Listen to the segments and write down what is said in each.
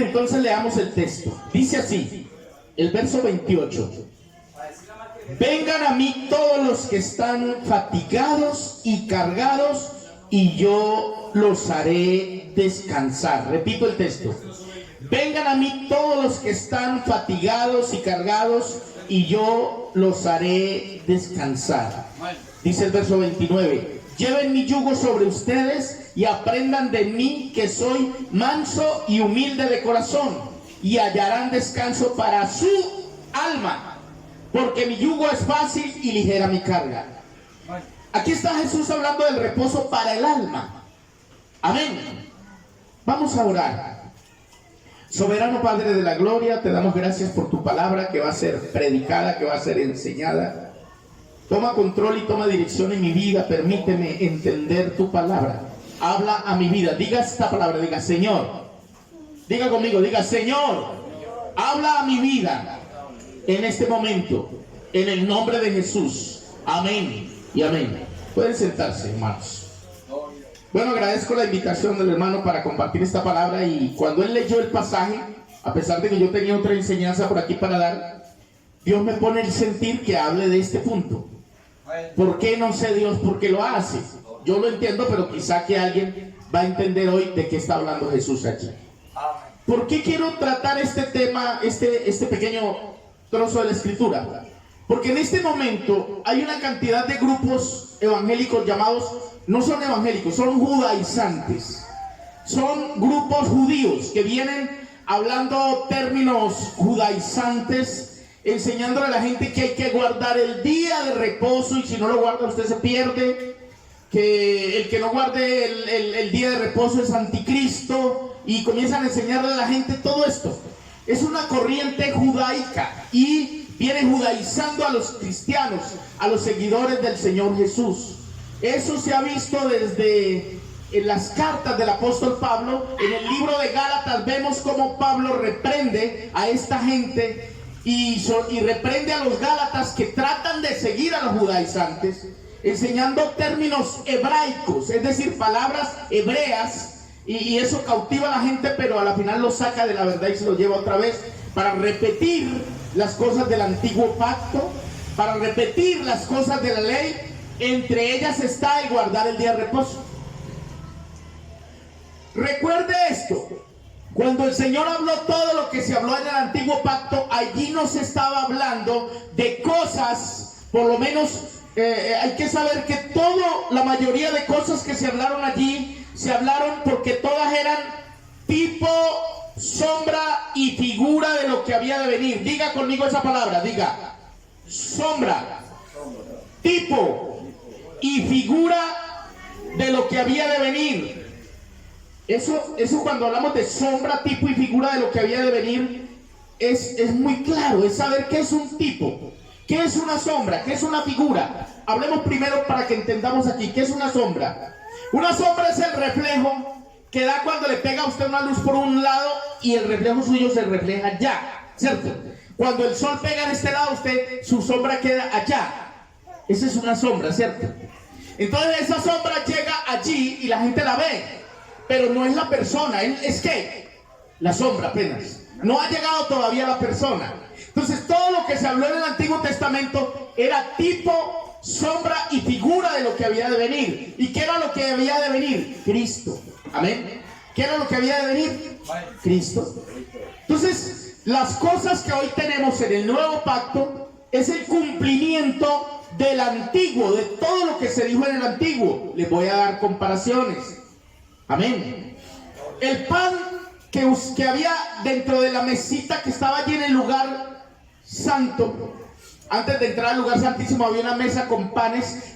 entonces leamos el texto. Dice así, el verso 28. Vengan a mí todos los que están fatigados y cargados, y yo los haré descansar. Repito el texto. Vengan a mí todos los que están fatigados y cargados, y yo los haré descansar. Dice el verso 29. Lleven mi yugo sobre ustedes y aprendan de mí, que soy manso y humilde de corazón, y hallarán descanso para su alma, porque mi yugo es fácil y ligera mi carga. Aquí está Jesús hablando del reposo para el alma. Amén. Vamos a orar. Soberano Padre de la gloria, te damos gracias por tu palabra que va a ser predicada, que va a ser enseñada. Toma control y toma dirección en mi vida. Permíteme entender tu palabra. Habla a mi vida. Diga esta palabra, diga Señor. Diga conmigo, diga Señor. Habla a mi vida en este momento, en el nombre de Jesús. Amén y amén. Pueden sentarse, hermanos. Bueno, agradezco la invitación del hermano para compartir esta palabra, y cuando él leyó el pasaje, a pesar de que yo tenía otra enseñanza por aquí para dar, Dios me pone el sentir que hable de este punto. ¿Por qué? No sé Dios por qué lo hace. Yo lo entiendo, pero quizá que alguien va a entender hoy de qué está hablando Jesús aquí. ¿Por qué quiero tratar este tema, este pequeño trozo de la Escritura? Porque en este momento hay una cantidad de grupos evangélicos llamados, no son evangélicos, son judaizantes. Son grupos judíos que vienen hablando términos judaizantes, enseñándole a la gente que hay que guardar el día de reposo, y si no lo guarda usted se pierde, que el que no guarde el día de reposo es anticristo, y comienzan a enseñarle a la gente todo esto. Es una corriente judaica y viene judaizando a los cristianos, a los seguidores del Señor Jesús. Eso se ha visto desde en las cartas del apóstol Pablo. En el libro de Gálatas vemos cómo Pablo reprende a esta gente y reprende a los gálatas que tratan de seguir a los judaizantes, enseñando términos hebraicos, es decir, palabras hebreas, y eso cautiva a la gente, pero a la final lo saca de la verdad y se lo lleva otra vez para repetir las cosas del antiguo pacto, para repetir las cosas de la ley. Entre ellas está el guardar el día de reposo. Recuerde esto: cuando el Señor habló todo lo que se habló en el antiguo pacto, allí no se estaba hablando de cosas, por lo menos hay que saber que la mayoría de cosas que se hablaron allí, se hablaron porque todas eran tipo, sombra y figura de lo que había de venir. Diga conmigo esa palabra, diga sombra, tipo y figura de lo que había de venir. Eso cuando hablamos de sombra, tipo y figura de lo que había de venir, es muy claro, es saber qué es un tipo, qué es una sombra, qué es una figura. Hablemos primero para que entendamos aquí, ¿qué es una sombra? Una sombra es el reflejo que da cuando le pega a usted una luz por un lado y el reflejo suyo se refleja allá, ¿cierto? Cuando el sol pega en este lado, su sombra queda allá. Esa es una sombra, ¿cierto? Entonces esa sombra llega allí y la gente la ve, pero no es la persona, es que la sombra apenas. No ha llegado todavía la persona. Entonces todo lo que se habló en el Antiguo Testamento era tipo, sombra y figura de lo que había de venir. ¿Y qué era lo que había de venir? Cristo. Amén. ¿Qué era lo que había de venir? Cristo. Entonces, las cosas que hoy tenemos en el nuevo pacto es el cumplimiento del antiguo, de todo lo que se dijo en el antiguo. Les voy a dar comparaciones. Amén. El pan que había dentro de la mesita que estaba allí en el lugar santo, antes de entrar al lugar santísimo había una mesa con panes.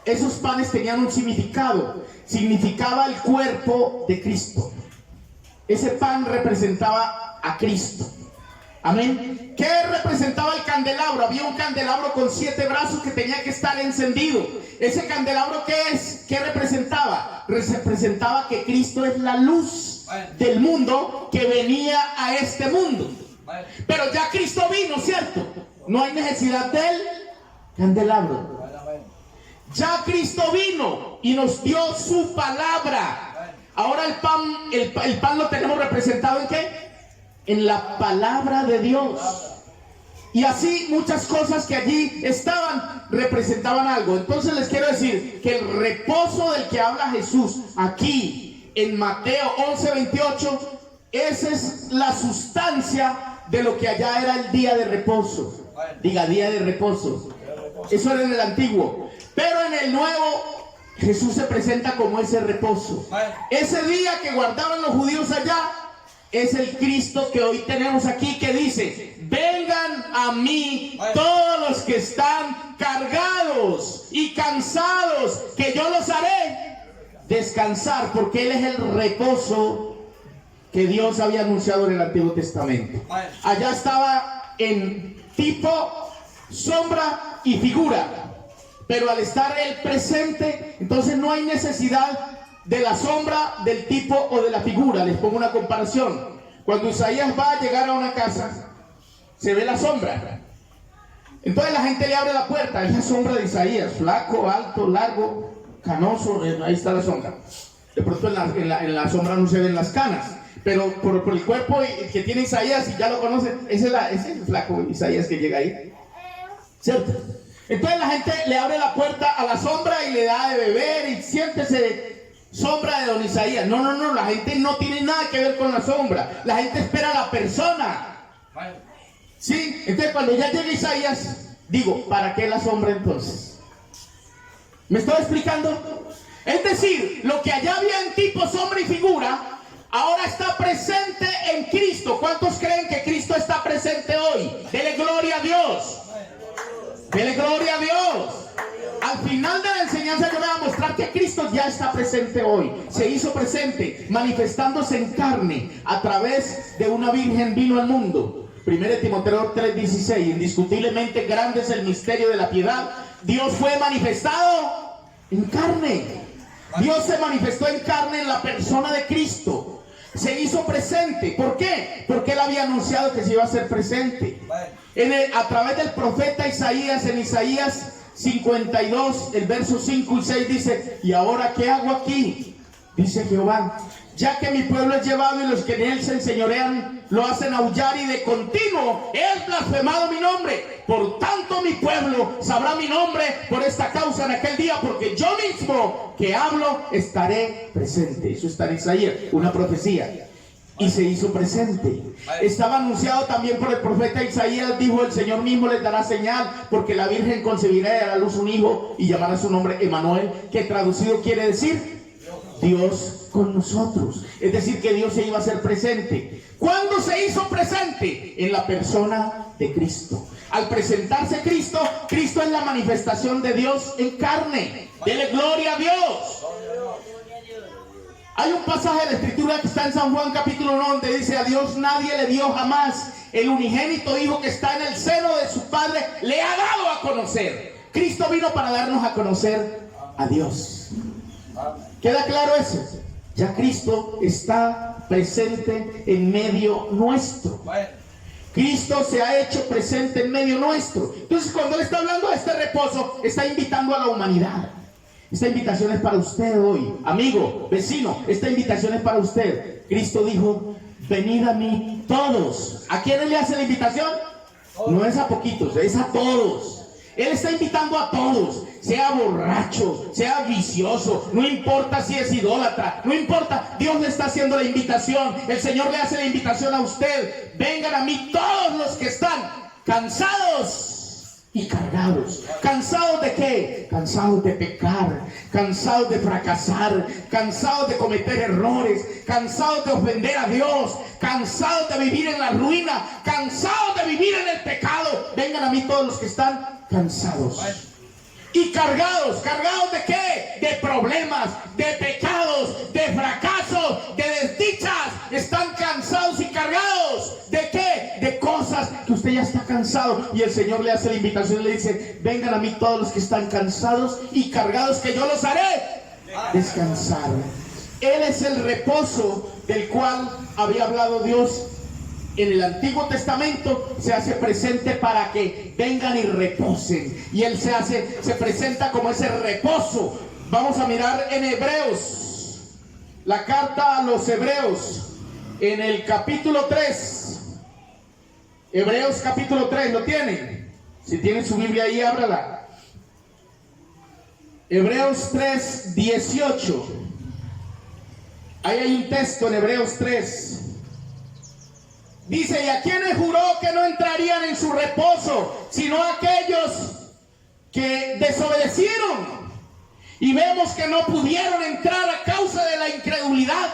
Esos panes tenían un significado. Significaba el cuerpo de Cristo. Ese pan representaba a Cristo. Amén. ¿Qué representaba el candelabro? Había un candelabro con 7 brazos que tenía que estar encendido. ¿Ese candelabro qué es? ¿Qué representaba? Representaba que Cristo es la luz del mundo que venía a este mundo. Pero ya Cristo vino, ¿cierto? No hay necesidad del candelabro. Ya Cristo vino y nos dio su palabra. Ahora el pan lo tenemos representado ¿en qué? En la palabra de Dios. Y así muchas cosas que allí estaban representaban algo. Entonces les quiero decir que el reposo del que habla Jesús aquí en Mateo 11:28, esa es la sustancia de lo que allá era el día de reposo. Diga, día de reposo. Eso era en el antiguo. Pero en el nuevo, Jesús se presenta como ese reposo. Ese día que guardaban los judíos allá es el Cristo que hoy tenemos aquí, que dice: vengan a mí todos los que están cargados y cansados, que yo los haré descansar, porque Él es el reposo que Dios había anunciado en el Antiguo Testamento. Allá estaba en tipo, sombra y figura, pero al estar Él presente, entonces no hay necesidad de la sombra, del tipo o de la figura. Les pongo una comparación. Cuando Isaías va a llegar a una casa, se ve la sombra. Entonces la gente le abre la puerta. Es la sombra de Isaías, flaco, alto, largo, canoso. Ahí está la sombra. De pronto en la sombra no se ven las canas, pero por el cuerpo que tiene Isaías, y ya lo conocen, ese es el flaco Isaías que llega ahí, ¿cierto? Entonces la gente le abre la puerta a la sombra y le da de beber y siéntese, sombra de don Isaías. No, la gente no tiene nada que ver con la sombra. La gente espera a la persona. ¿Sí? Entonces cuando ya llega Isaías, digo, ¿para qué la sombra entonces? ¿Me estoy explicando? Es decir, lo que allá había en tipo, sombra y figura, ahora está presente en Cristo. ¿Cuántos creen que Cristo está presente hoy? Dele gloria a Dios. Dele gloria a Dios. Al final de la enseñanza yo voy a mostrar que Cristo ya está presente hoy. Se hizo presente, manifestándose en carne a través de una virgen vino al mundo. 1 Timoteo 3:16. Indiscutiblemente grande es el misterio de la piedad. Dios fue manifestado en carne. Dios se manifestó en carne en la persona de Cristo. Se hizo presente. ¿Por qué? Porque Él había anunciado que se iba a hacer presente. A través del profeta Isaías, en Isaías 52, el verso 5 y 6 dice: ¿y ahora qué hago aquí? Dice Jehová, ya que mi pueblo es llevado y los que en él se enseñorean lo hacen aullar, y de continuo es blasfemado mi nombre. Por tanto mi pueblo sabrá mi nombre por esta causa en aquel día, porque yo mismo que hablo estaré presente. Eso está en Isaías, una profecía. Y se hizo presente. Estaba anunciado también por el profeta Isaías. Dijo: el Señor mismo les dará señal, porque la Virgen concebirá y dará a luz un hijo, y llamará su nombre Emmanuel, que traducido quiere decir Dios con nosotros. Es decir, que Dios se iba a hacer presente. ¿Cuándo se hizo presente? En la persona de Cristo. Al presentarse Cristo, Cristo es la manifestación de Dios en carne. Dele gloria a Dios. Hay un pasaje de la Escritura que está en San Juan capítulo 1, donde dice: a Dios nadie le dio jamás. El unigénito Hijo que está en el seno de su Padre le ha dado a conocer. Cristo vino para darnos a conocer a Dios. ¿Queda claro eso? Ya Cristo está presente en medio nuestro. Cristo se ha hecho presente en medio nuestro. Entonces cuando Él está hablando de este reposo, está invitando a la humanidad. Esta invitación es para usted hoy, amigo, vecino. Esta invitación es para usted. Cristo dijo: venid a mí todos. ¿A quién le hace la invitación? No es a poquitos, es a todos. Él está invitando a todos. Sea borracho, sea vicioso, no importa si es idólatra, no importa. Dios le está haciendo la invitación. El Señor le hace la invitación a usted: vengan a mí todos los que están cansados y cargados. ¿Cansados de qué? Cansados de pecar, cansados de fracasar, cansados de cometer errores, cansados de ofender a Dios, cansados de vivir en la ruina, cansados de vivir en el pecado. Vengan a mí todos los que están cansados y cargados. ¿Cargados de qué? De problemas, de pecados, de fracasos, de desdichas. Están cansados y cargados. ¿De qué? De cosas que usted ya está cansado. Y el Señor le hace la invitación y le dice: vengan a mí todos los que están cansados y cargados, que yo los haré descansar. Él es el reposo del cual había hablado Dios en el Antiguo Testamento. Se hace presente para que vengan y reposen. Y Él se presenta como ese reposo. Vamos a mirar en Hebreos la carta a los Hebreos, en el capítulo 3. Hebreos capítulo 3, ¿lo tienen? Si tienen su Biblia ahí, ábrala. Hebreos 3, 18. Ahí hay un texto en Hebreos 3. Dice: y a quienes juró que no entrarían en su reposo, sino a aquellos que desobedecieron. Y vemos que no pudieron entrar a causa de la incredulidad.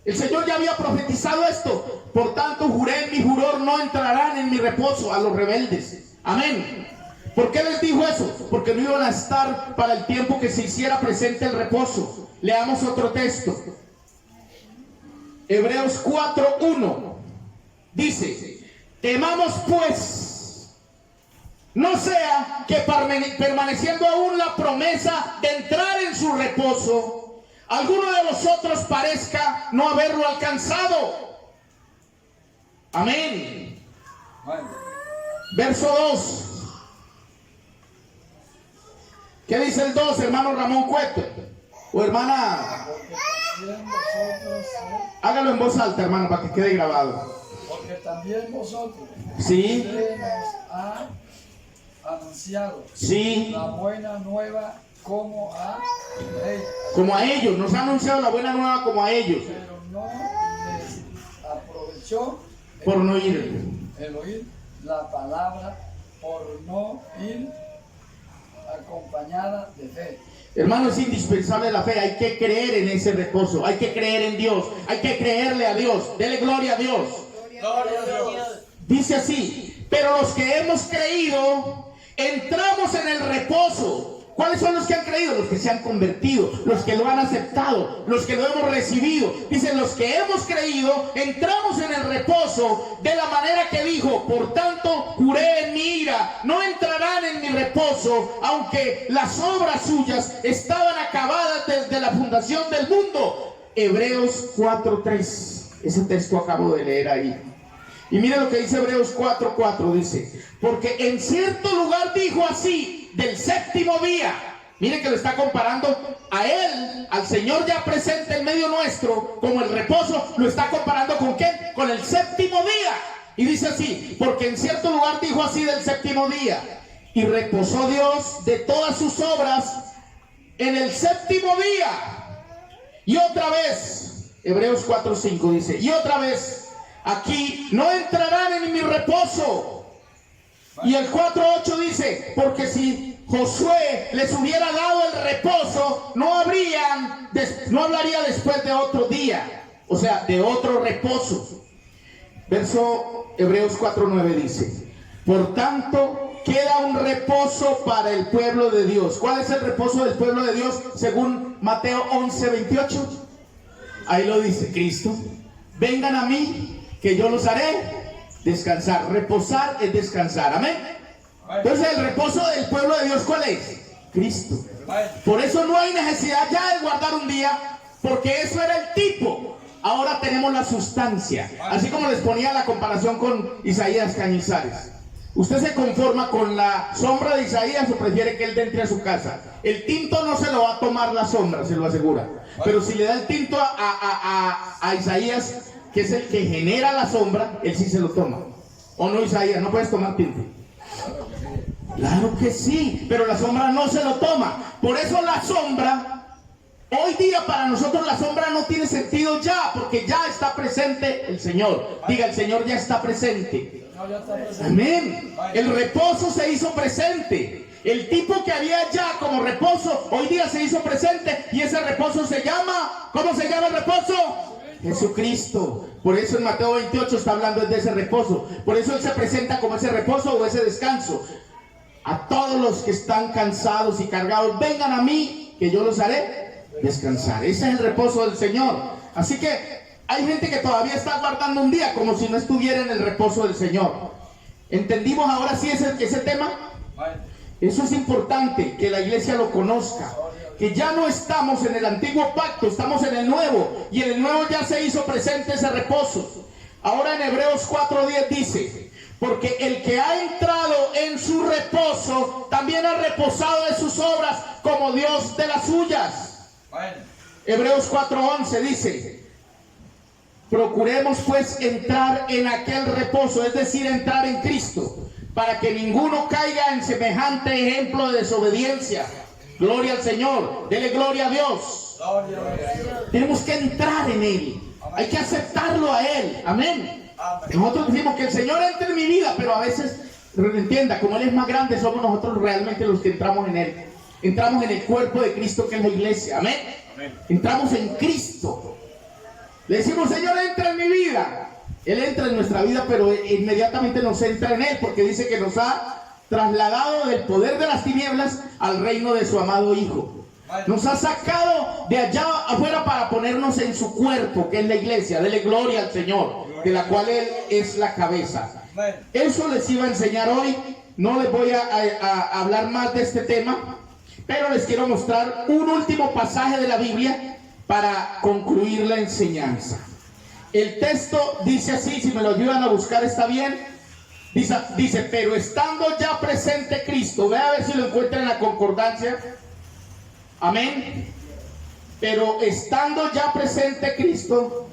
El Señor ya había profetizado esto. Por tanto, juré en mi juror, no entrarán en mi reposo a los rebeldes. Amén. ¿Por qué les dijo eso? Porque no iban a estar para el tiempo que se hiciera presente el reposo. Leamos otro texto. Hebreos 4:1 dice: temamos pues, no sea que permaneciendo aún la promesa de entrar en su reposo, alguno de vosotros parezca no haberlo alcanzado. Amén. Verso 2. ¿Qué dice el 2, hermano Ramón Cueto? O hermana, hágalo en voz alta, hermano, para que quede grabado. Porque también vosotros sí se nos ha anunciado sí la buena nueva como a ellos. Como a ellos, nos ha anunciado la buena nueva como a ellos. Pero no les aprovechó por no ir. El oír la palabra, por no ir acompañada de fe. Hermano, es indispensable la fe. Hay que creer en ese reposo. Hay que creer en Dios. Hay que creerle a Dios. Dele gloria a Dios. Gloria a Dios. Dice así: pero los que hemos creído, entramos en el reposo. ¿Cuáles son los que han creído? Los que se han convertido, los que lo han aceptado, los que lo hemos recibido. Dicen: los que hemos creído, entramos en el reposo de la manera que dijo: por tanto, juré en mi ira, no entrarán en mi reposo, aunque las obras suyas estaban acabadas desde la fundación del mundo. Hebreos 4:3. Ese texto acabo de leer ahí. Y mire lo que dice Hebreos 4:4, dice: porque en cierto lugar dijo así del séptimo día. Mire que lo está comparando a él, al Señor ya presente en medio nuestro, como el reposo. Lo está comparando ¿con qué? Con el séptimo día. Y dice así: porque en cierto lugar dijo así del séptimo día, y reposó Dios de todas sus obras en el séptimo día. Y otra vez, Hebreos 4:5 dice: y otra vez, aquí no entrarán en mi reposo. Y el 4:8 dice: porque si Josué les hubiera dado el reposo, no hablaría después de otro día, o sea, de otro reposo. Verso Hebreos 4:9 dice: por tanto, queda un reposo para el pueblo de Dios. ¿Cuál es el reposo del pueblo de Dios según Mateo 11:28? Ahí lo dice Cristo: vengan a mí, que yo los haré descansar. Reposar es descansar. Amén. Entonces, el reposo del pueblo de Dios, ¿cuál es? Cristo. Por eso no hay necesidad ya de guardar un día, porque eso era el tipo. Ahora tenemos la sustancia. Así como les ponía la comparación con Isaías Cañizares. ¿Usted se conforma con la sombra de Isaías o prefiere que él entre a su casa? El tinto no se lo va a tomar la sombra, se lo asegura. Pero si le da el tinto a Isaías, que es el que genera la sombra, él sí se lo toma. ¿O no, Isaías? ¿No puedes tomar tinto? Claro que sí, pero la sombra no se lo toma. Por eso la sombra, hoy día para nosotros la sombra no tiene sentido ya, porque ya está presente el Señor. Diga: el Señor ya está presente. Amén. El reposo se hizo presente. El tipo que había ya como reposo, hoy día se hizo presente. Y ese reposo se llama, ¿cómo se llama el reposo? Jesucristo. Por eso en Mateo 28 está hablando de ese reposo. Por eso Él se presenta como ese reposo o ese descanso. A todos los que están cansados y cargados, vengan a mí, que yo los haré descansar. Ese es el reposo del Señor. Así que hay gente que todavía está guardando un día como si no estuviera en el reposo del Señor. ¿Entendimos ahora sí ese tema? Eso es importante, que la iglesia lo conozca. Que ya no estamos en el antiguo pacto, estamos en el nuevo. Y en el nuevo ya se hizo presente ese reposo. Ahora en Hebreos 4:10 dice: porque el que ha entrado en su reposo también ha reposado de sus obras como Dios de las suyas. Hebreos 4:11 dice: procuremos pues entrar en aquel reposo, es decir, entrar en Cristo, para que ninguno caiga en semejante ejemplo de desobediencia. Gloria al Señor, dele gloria a Dios. Tenemos que entrar en Él, hay que aceptarlo a Él, amén. Nosotros decimos que el Señor entre en mi vida, pero a veces, entienda, como Él es más grande, somos nosotros realmente los que entramos en Él. Entramos en el cuerpo de Cristo, que es la iglesia, amén. Entramos en Cristo. Le decimos: Señor, entra en mi vida. Él entra en nuestra vida, pero inmediatamente nos entra en Él, porque dice que nos ha trasladado del poder de las tinieblas al reino de su amado Hijo. Nos ha sacado de allá afuera para ponernos en su cuerpo, que es la iglesia. Dele gloria al Señor, de la cual Él es la cabeza. Eso les iba a enseñar hoy. No les voy a hablar más de este tema, pero les quiero mostrar un último pasaje de la Biblia para concluir la enseñanza. El texto dice así, si me lo ayudan a buscar está bien. Dice: pero estando ya presente Cristo, ve a ver si lo encuentran en la concordancia. Amén. Pero estando ya presente Cristo,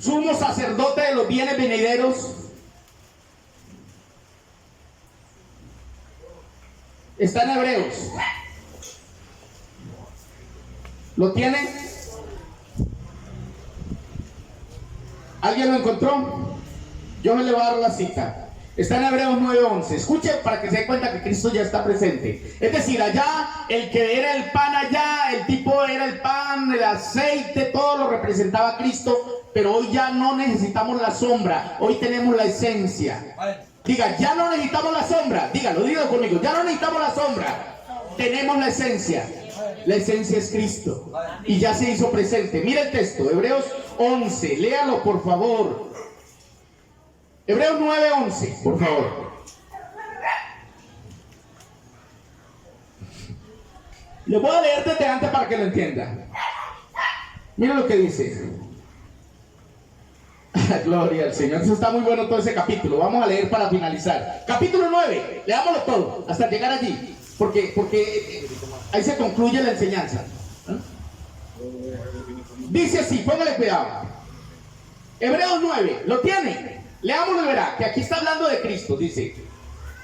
sumo sacerdote de los bienes venideros, está en Hebreos. ¿Lo tienen? ¿Alguien lo encontró? Yo me le voy a dar la cita. Está en Hebreos 9:11. Escuche para que se dé cuenta que Cristo ya está presente. Es decir, allá el que era el pan, allá el tipo era el pan, el aceite, todo lo representaba a Cristo. Pero hoy ya no necesitamos la sombra, hoy tenemos la esencia. Diga: ya no necesitamos la sombra. Dígalo conmigo: ya no necesitamos la sombra, tenemos la esencia. La esencia es Cristo y ya se hizo presente. Mira el texto, Hebreos 11, léalo por favor. Hebreos 9:11, por favor. Le voy a leer desde antes para que lo entienda. Mira lo que dice. Gloria al Señor. Eso está muy bueno todo ese capítulo. Vamos a leer para finalizar. Capítulo 9, leámoslo todo hasta llegar allí, porque ahí se concluye la enseñanza. Dice así, póngale cuidado. Hebreos 9, ¿lo tiene? Leámoslo y verá que aquí está hablando de Cristo. Dice: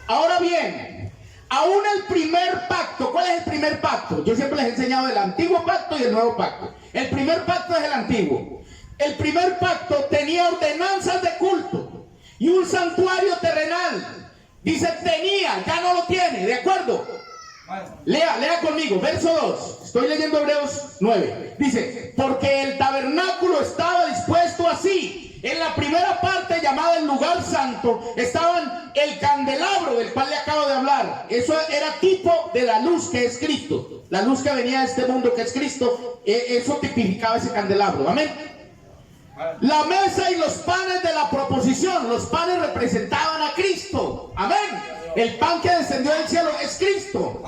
ahora bien, aún el primer pacto. ¿Cuál es el primer pacto? Yo siempre les he enseñado el antiguo pacto y el nuevo pacto. El primer pacto es el antiguo. El primer pacto tenía ordenanzas de culto y un santuario terrenal. Dice tenía, ya no lo tiene, ¿de acuerdo? Lea conmigo, verso 2. Estoy leyendo Hebreos 9. Dice: porque el tabernáculo estaba dispuesto así. En la primera parte, llamada el lugar santo, estaban el candelabro del cual le acabo de hablar. Eso era tipo de la luz que es Cristo. La luz que venía de este mundo que es Cristo. Eso tipificaba ese candelabro. Amén. La mesa y los panes de la proposición. Los panes representaban a Cristo. Amén. El pan que descendió del cielo es Cristo.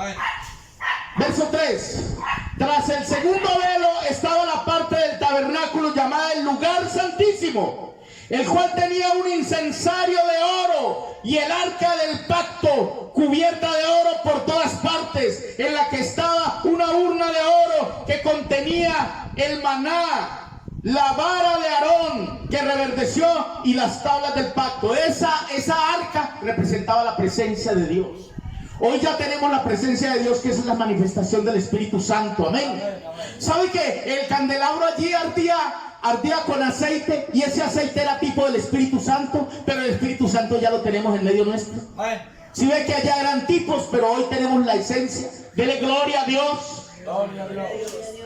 Verso 3. Tras el segundo velo estaba la parte del tabernáculo llamada el lugar santísimo, el cual tenía un incensario de oro y el arca del pacto cubierta de oro por todas partes, en la que estaba una urna de oro que contenía el maná, la vara de Aarón que reverdeció y las tablas del pacto. Esa arca representaba la presencia de Dios. Hoy ya tenemos la presencia de Dios, que es la manifestación del Espíritu Santo. Amén. ¿Sabe que el candelabro allí ardía con aceite? Y ese aceite era tipo del Espíritu Santo, pero el Espíritu Santo ya lo tenemos en medio nuestro. Si ve que allá eran tipos, pero hoy tenemos la esencia. Dele gloria a Dios.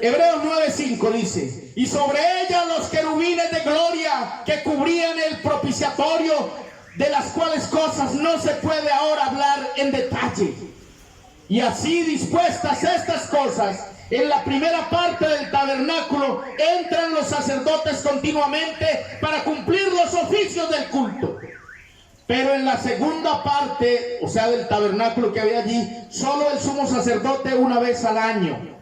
Hebreos 9:5 dice: y sobre ella los querubines de gloria que cubrían el propiciatorio, de las cuales cosas no se puede ahora hablar en detalle. Y así dispuestas estas cosas, en la primera parte del tabernáculo entran los sacerdotes continuamente para cumplir los oficios del culto. Pero en la segunda parte, o sea del tabernáculo que había allí, solo el sumo sacerdote una vez al año.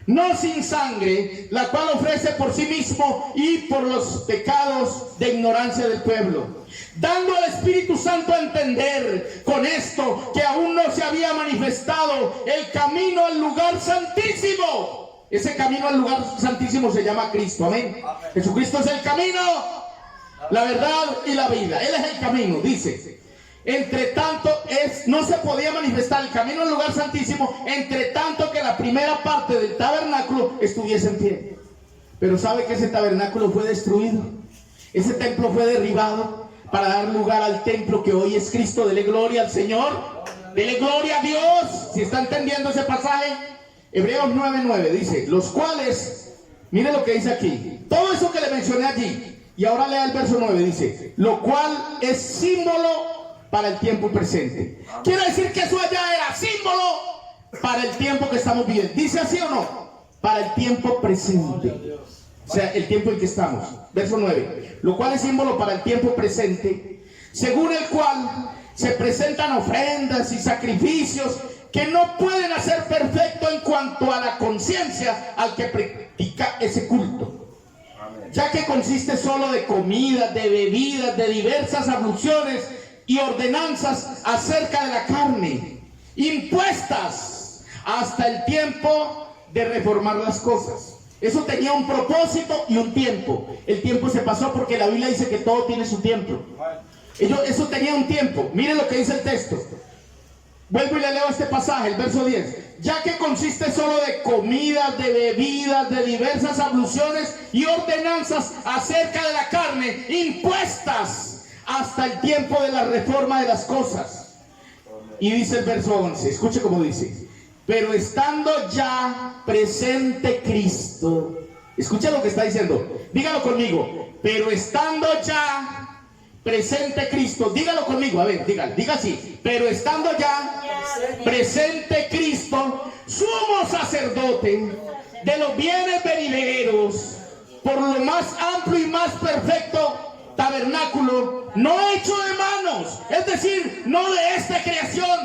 no sin sangre, la cual ofrece por sí mismo y por los pecados de ignorancia del pueblo, dando al Espíritu Santo a entender con esto que aún no se había manifestado el camino al lugar santísimo. Ese camino al lugar santísimo se llama Cristo, amén. Jesucristo es el camino, la verdad y la vida. Él es el camino, dice. Entre tanto, no se podía manifestar el camino al lugar santísimo, entre tanto que la primera parte del tabernáculo estuviese en pie. Pero sabe que ese tabernáculo fue destruido, ese templo fue derribado para dar lugar al templo que hoy es Cristo. Dele gloria al Señor, dele gloria a Dios. Si está entendiendo ese pasaje, Hebreos 9:9 dice, los cuales, mire lo que dice aquí, todo eso que le mencioné allí, y ahora lea el verso 9, dice, lo cual es símbolo para el tiempo presente. Quiere decir que eso allá era símbolo para el tiempo que estamos viviendo. ¿Dice así o no? Para el tiempo presente, o sea, el tiempo en que estamos. Verso 9, lo cual es símbolo para el tiempo presente, según el cual se presentan ofrendas y sacrificios que no pueden hacer perfecto en cuanto a la conciencia al que practica ese culto, ya que consiste solo de comidas, de bebidas, de diversas abluciones y ordenanzas acerca de la carne, impuestas hasta el tiempo de reformar las cosas. Eso tenía un propósito y un tiempo. El tiempo se pasó porque la Biblia dice que todo tiene su tiempo. Eso tenía un tiempo. Mire lo que dice el texto. Vuelvo y le leo este pasaje, el verso 10. Ya que consiste solo de comidas, de bebidas, de diversas abluciones y ordenanzas acerca de la carne, impuestas hasta el tiempo de la reforma de las cosas. Y dice el verso 11, escuche cómo dice, pero estando ya presente Cristo, escuche lo que está diciendo, dígalo conmigo, pero estando ya presente Cristo, dígalo conmigo, a ver, diga así, pero estando ya presente Cristo, sumo sacerdote de los bienes venideros, por lo más amplio y más perfecto tabernáculo, no hecho de manos, es decir, no de esta creación.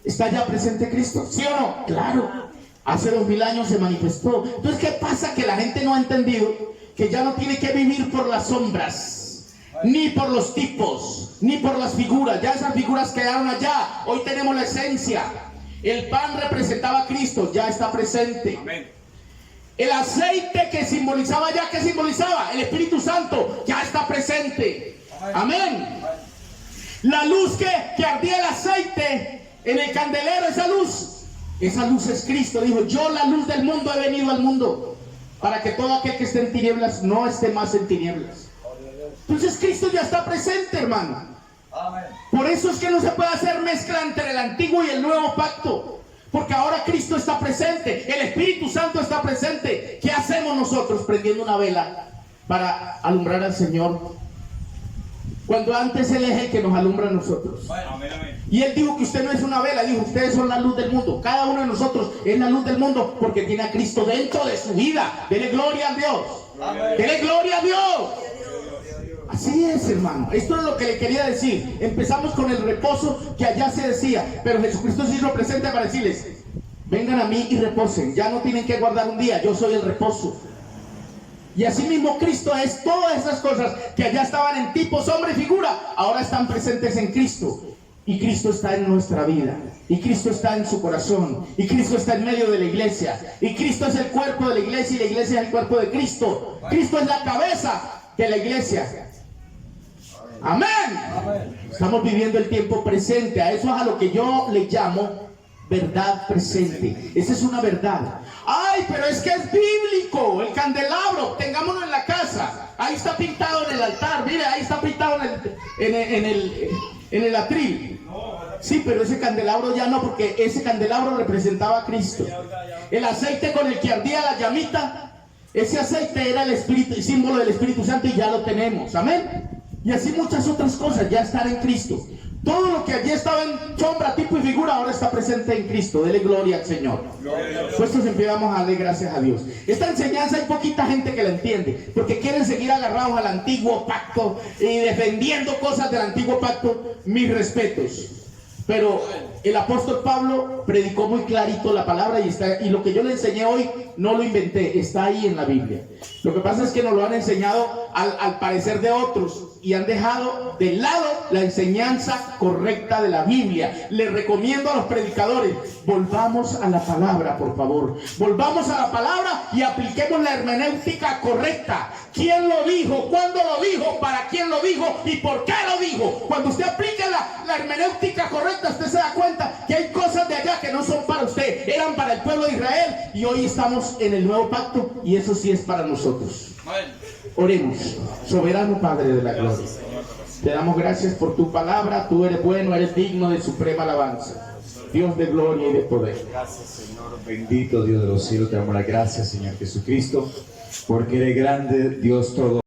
¿Está ya presente Cristo? ¿Sí o no? Claro, hace 2000 años se manifestó. Entonces, ¿qué pasa? Que la gente no ha entendido que ya no tiene que vivir por las sombras, ni por los tipos, ni por las figuras. Ya esas figuras quedaron allá. Hoy tenemos la esencia. El pan representaba a Cristo, ya está presente. Amén. El aceite que simbolizaba ya, ¿qué simbolizaba? El Espíritu Santo, ya está presente. Amén. La luz que ardía el aceite en el candelero, esa luz es Cristo. Dijo, yo la luz del mundo he venido al mundo, para que todo aquel que esté en tinieblas no esté más en tinieblas. Entonces Cristo ya está presente, hermano. Por eso es que no se puede hacer mezcla entre el antiguo y el nuevo pacto. Porque ahora Cristo está presente, el Espíritu Santo está presente. ¿Qué hacemos nosotros prendiendo una vela para alumbrar al Señor? Cuando antes Él es el que nos alumbra a nosotros. Y Él dijo que usted no es una vela, dijo, ustedes son la luz del mundo. Cada uno de nosotros es la luz del mundo porque tiene a Cristo dentro de su vida. Dele gloria a Dios. Dele gloria a Dios. Así es, hermano. Esto es lo que le quería decir. Empezamos con el reposo que allá se decía, pero Jesucristo se hizo presente para decirles, vengan a mí y reposen. Ya no tienen que guardar un día, yo soy el reposo. Y así mismo Cristo es todas esas cosas que allá estaban en tipo, sombra y figura, ahora están presentes en Cristo. Y Cristo está en nuestra vida, y Cristo está en su corazón, y Cristo está en medio de la iglesia, y Cristo es el cuerpo de la iglesia, y la iglesia es el cuerpo de Cristo. Cristo es la cabeza de la iglesia. Amén. Estamos viviendo el tiempo presente. A eso es a lo que yo le llamo verdad presente. Esa es una verdad. Ay, pero es que es bíblico. El candelabro, tengámoslo en la casa. Ahí está pintado en el altar. Mire, ahí está pintado en el atril. Sí, pero ese candelabro ya no, porque ese candelabro representaba a Cristo. El aceite con el que ardía la llamita, ese aceite era el Espíritu, el símbolo del Espíritu Santo, y ya lo tenemos. Amén. Y así muchas otras cosas ya están en Cristo. Todo lo que allí estaba en sombra, tipo y figura, ahora está presente en Cristo. Dele gloria al Señor. Puestos en pie, vamos a darle gracias a Dios. Esta enseñanza hay poquita gente que la entiende, porque quieren seguir agarrados al antiguo pacto y defendiendo cosas del antiguo pacto. Mis respetos. Pero El apóstol Pablo predicó muy clarito la palabra y lo que yo le enseñé hoy no lo inventé, está ahí en la Biblia. Lo que pasa es que nos lo han enseñado al parecer de otros y han dejado de lado la enseñanza correcta de la Biblia. Les recomiendo a los predicadores, volvamos a la palabra, por favor. Volvamos a la palabra y apliquemos la hermenéutica correcta. ¿Quién lo dijo? ¿Cuándo lo dijo? ¿Para quién lo dijo? ¿Y por qué lo dijo? Cuando usted aplica la hermenéutica correcta, usted se da cuenta que hay cosas de allá que no son para usted, eran para el pueblo de Israel, y hoy estamos en el nuevo pacto y eso sí es para nosotros. Oremos. Soberano Padre de la gloria, te damos gracias por tu palabra. Tú eres bueno, eres digno de suprema alabanza, Dios de gloria y de poder. Gracias, Señor, bendito Dios de los cielos. Te damos las gracias, Señor Jesucristo, porque eres grande, Dios todo.